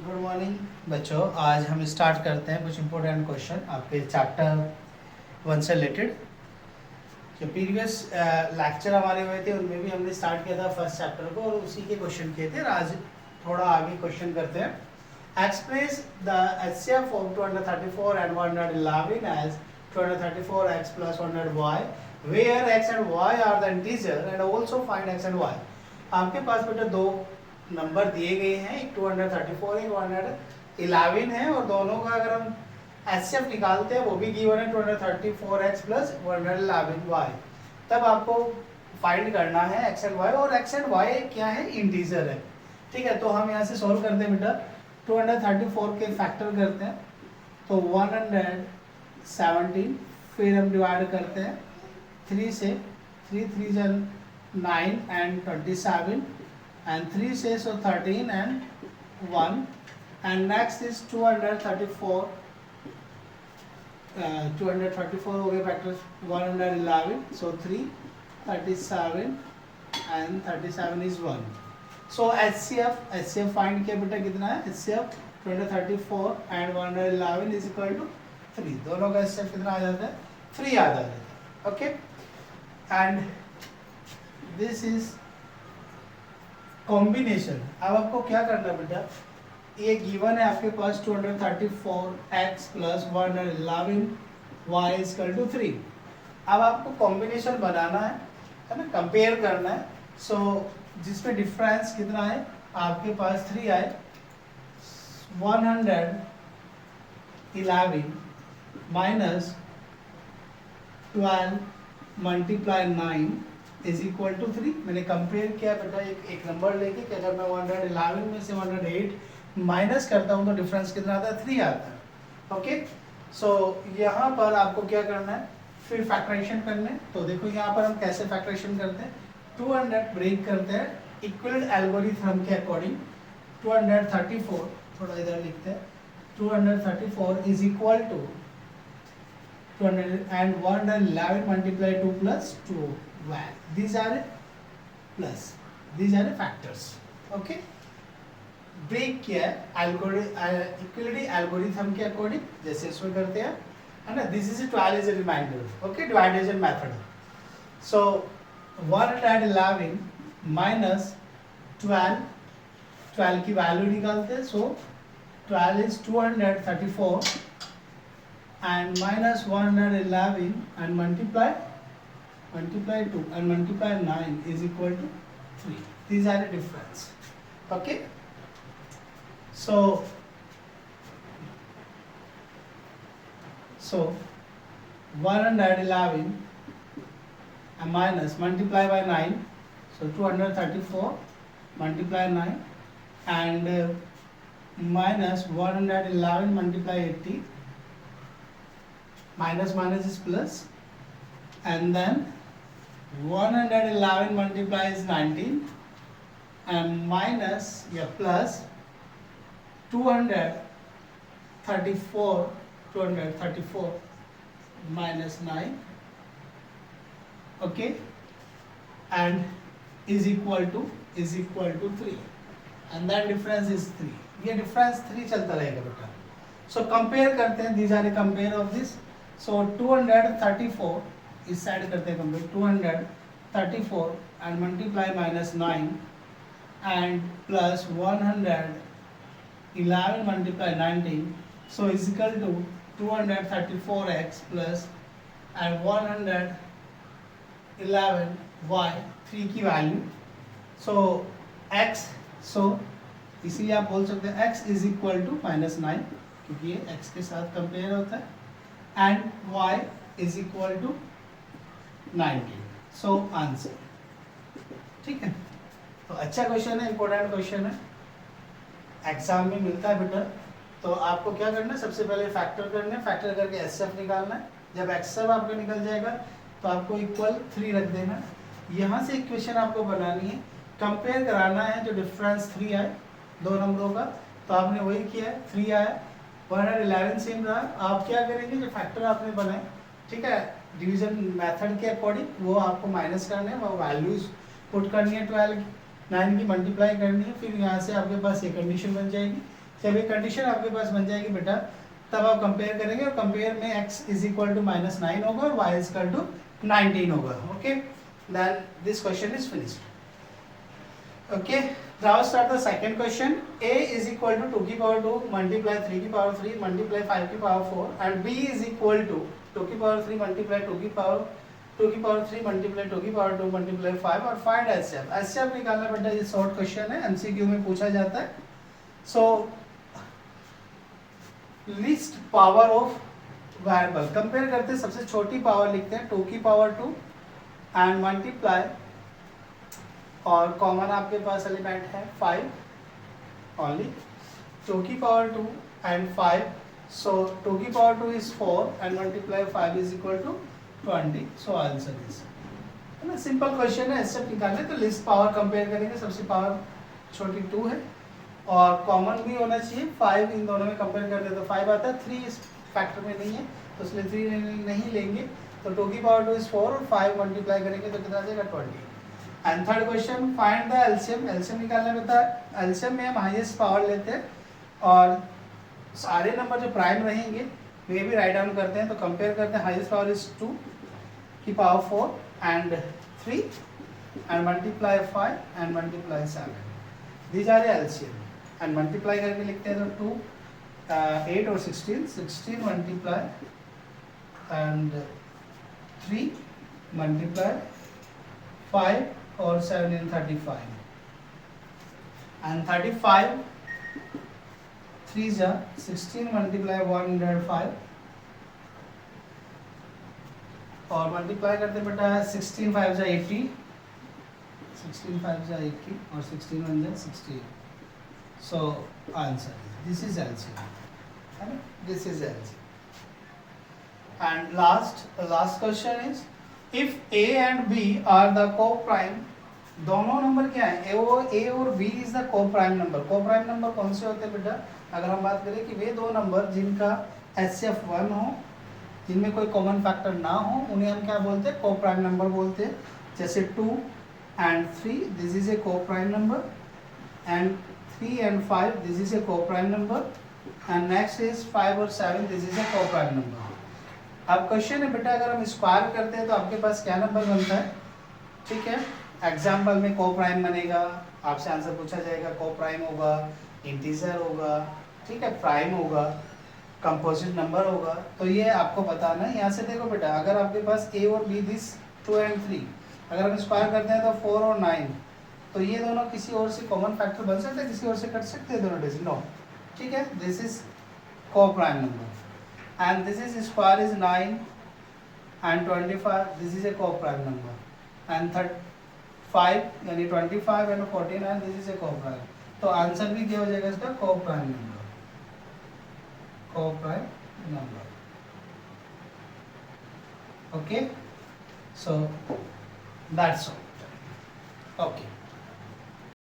Good morning बच्चों। आज हम स्टार्ट करते हैं कुछ इंपॉर्टेंट क्वेश्चन आपके चैप्टर 1 से रिलेटेड। जो प्रीवियस लेक्चर हमारे हुए थे उनमें भी हमने स्टार्ट किया था फर्स्ट चैप्टर को और उसी के क्वेश्चन किए थे। और आज थोड़ा आगे क्वेश्चन करते हैं। Express the HCF of 234 and 111 as 234x plus 100y where x and y are the integer and also find x and y। आपके पास बेटा दो नंबर दिए गए हैं, एक 234 एक 111 है और दोनों का अगर हम HCF निकालते हैं वो भी गिवन है 234x प्लस 111y। तब आपको फाइंड करना है x एंड y, और x एंड y क्या है, इंटीजर है। ठीक है, तो हम यहाँ से सॉल्व करते हैं बेटा। 234 के फैक्टर करते हैं तो 117, फिर हम डिवाइड करते हैं 3 से, 3 3 जा 9 एंड 27 and 3 से so 13 and 1 and next is 234 हो गए factors 111 so 3 37 and 37 is 1। so HCF find किया बेटा, कितना है HCF 234 and 111 is equal to 3। दोनों का HCF कितना आ जाता है, 3 आ जाता है। Okay, and this is combination. अब आपको क्या करना है बेटा, ये गिवन है आपके पास 234x plus 111y equal to 3। अब आपको कॉम्बिनेशन बनाना है ना, कंपेयर करना है। सो जिसमें डिफरेंस कितना है आपके पास 3 आए, 111 minus 12 multiply 9 is equal to 3। मैंने कंपेयर किया बेटा एक नंबर लेके कि अगर मैं 111 में से 108 माइनस करता हूँ तो डिफरेंस कितना आता है, 3 आता है। ओके, सो यहाँ पर आपको क्या करना है, फिर फैक्टराइजेशन करना है। तो देखो यहाँ पर हम कैसे फैक्टराइजेशन करते हैं, 200 ब्रेक करते हैं इक्वल एल्गोरिथम के अकॉर्डिंग। 234 थोड़ा इधर लिखते हैं, 234 is equal to 200 and 111 multiply 2 plus 2 y। These are plus, these are factors। okay, break किया है इक्वलिटी एल्गोरिथम के अकॉर्डिंग जैसे इसमें करते हैं, है ना। This is 12 is a reminder। Okay, division method. So 111 minus 12 की वैल्यू निकालते हैं। So 12 is 234 and minus 111 and multiply 2 and multiply 9 is equal to 3। These are the difference। okay, so 111 and minus multiply by 9, so 234 multiply 9 and minus 111 multiply 80, minus minus is plus, and then 111 multiplies 19 and minus plus 234 minus 9, okay, and is equal to 3, and that difference is 3। ये difference 3 चलता रहेगा बेटा। so compare करते हैं, these are a compare of this। so 234 इस side करते हैं compare, 234 and multiply minus 9 and plus 111 multiply 19, so is equal to 234x plus and 111y 3 की वैल्यू। so x, so इसीलिए आप बोल सकते हैं x is equal to -9 क्योंकि ये x के साथ कंपेयर होता है, and y is equal to 19। so answer. ठीक है, तो अच्छा क्वेश्चन है, इंपॉर्टेंट क्वेश्चन है, एग्जाम में मिलता है बेटा। तो आपको क्या करना है, सबसे पहले फैक्टर करना है, फैक्टर करके HCF निकालना है। जब HCF आपका निकल जाएगा तो आपको इक्वल 3 रख देना। यहाँ से इक्वेशन आपको बनानी है, कंपेयर कराना है जो डिफरेंस 3 आए दो नंबरों का। तो आपने वही किया है, 3 आया, 111 सेम रहा। आप क्या करेंगे, जो फैक्टर आपने बनाए, ठीक है, डिवीजन मेथड के अकॉर्डिंग वो आपको माइनस करना है, वो वैल्यूज पुट करनी है, 12 9 की मल्टीप्लाई करनी है। फिर यहाँ से आपके पास ये कंडीशन बन जाएगी जब ये कंडीशन आपके पास बन जाएगी बेटा, तब आप कंपेयर करेंगे और कंपेयर में x इज इक्वल टू -9 होगा और y इज इक्वल टू 19 होगा. Okay, then this question is finished. Okay, now start the second question. a is equal to 2 की पावर 2 मल्टीप्लाई 3 की पावर 3 मल्टीप्लाई 5 की power 4 and b is equal to 2 की power 3 multiply 2 की power 3 multiply 2 की power 2 multiply 5 और find HCF. HCF निकालना बेटा ये शॉर्ट क्वेश्चन है, एमसीक्यू में पूछा जाता है. So list power of variable compare करते हैं, सबसे छोटी पावर लिखते हैं 2 की पावर 2 एंड मल्टीप्लाई, और कॉमन आपके पास एलिमेंट है 5 ओनली, 2 की पावर 2 एंड 5. सो 2 की power 2 is 4 and multiply 5 is equal to 20. So answer is, है ना, सिंपल क्वेश्चन है. स्टेप निकालने तो लिस्ट पावर कंपेयर करेंगे, सबसे पावर छोटी 2 है और कॉमन भी होना चाहिए 5, इन दोनों में कंपेयर करते तो 5 आता है, 3 इस फैक्टर में नहीं है तो इसलिए 3 नहीं लेंगे. तो 2 की पावर 2 इज 4 और 5 मल्टीप्लाई करेंगे तो कितना आ जाएगा 20. And third question find the LCM. LCM निकालना बेटा, एलसीएम में हम हाईएस्ट पावर लेते हैं और सारे नंबर जो प्राइम रहेंगे वे भी राइट डाउन करते हैं. तो कंपेयर करते हैं, हाईएस्ट पावर इज 2 की power 4 and 3 and multiply 5 and multiply 7. These are LCM and multiply करके लिखते हैं तो 2 8 और 16 मल्टीप्लाई एंड 3 मल्टीप्लाई 5 और 7 in 35 and 35 3 जा 16 मल्टीप्लाई 105 और मल्टीप्लाई करते बेटा 16 5 जा 80, 16 5 जा 80 और 16 1 जा 68. So answer this is LCM, है ना, this is LCM. And last question is if a and b are the co-prime, दोनों नंबर क्या है, a और b is the co-prime number. co-prime number कौन से होते हैं बेटा, अगर हम बात करें कि वे दो नंबर जिनका HCF 1 हो, जिनमें कोई कॉमन फैक्टर ना हो, उन्हें हम क्या बोलते हैं, co-prime नंबर बोलते हैं. जैसे 2 and 3 this is a co-prime number and 3 and 5 this is a co-prime number and next is 5 और 7 this is a co-prime number. अब क्वेश्चन है बेटा, अगर हम स्क्वायर करते हैं तो आपके पास क्या नंबर बनता है. ठीक है, एग्जाम्पल में को प्राइम बनेगा, आपसे आंसर पूछा जाएगा को प्राइम होगा, इंटीजर होगा, ठीक है, प्राइम होगा, कंपोजिट नंबर होगा. तो ये आपको बताना है. यहाँ से देखो बेटा, अगर आपके पास a और b दिस 2 and 3, अगर हम स्क्वायर करते हैं तो 4 और 9, तो ये दोनों किसी और से कॉमन फैक्टर बन सकते हैं, किसी और से कट सकते हैं दोनों डिजिट. नो, ठीक है, दिस इज को prime number. And this is square is 9 and 25. This is a co-prime number. And 5 यानी 25 and 49 this is a co-prime. तो आंसर भी क्या हो जाएगा इसका, co-prime number. Co-prime number. Okay. So that's all. Okay.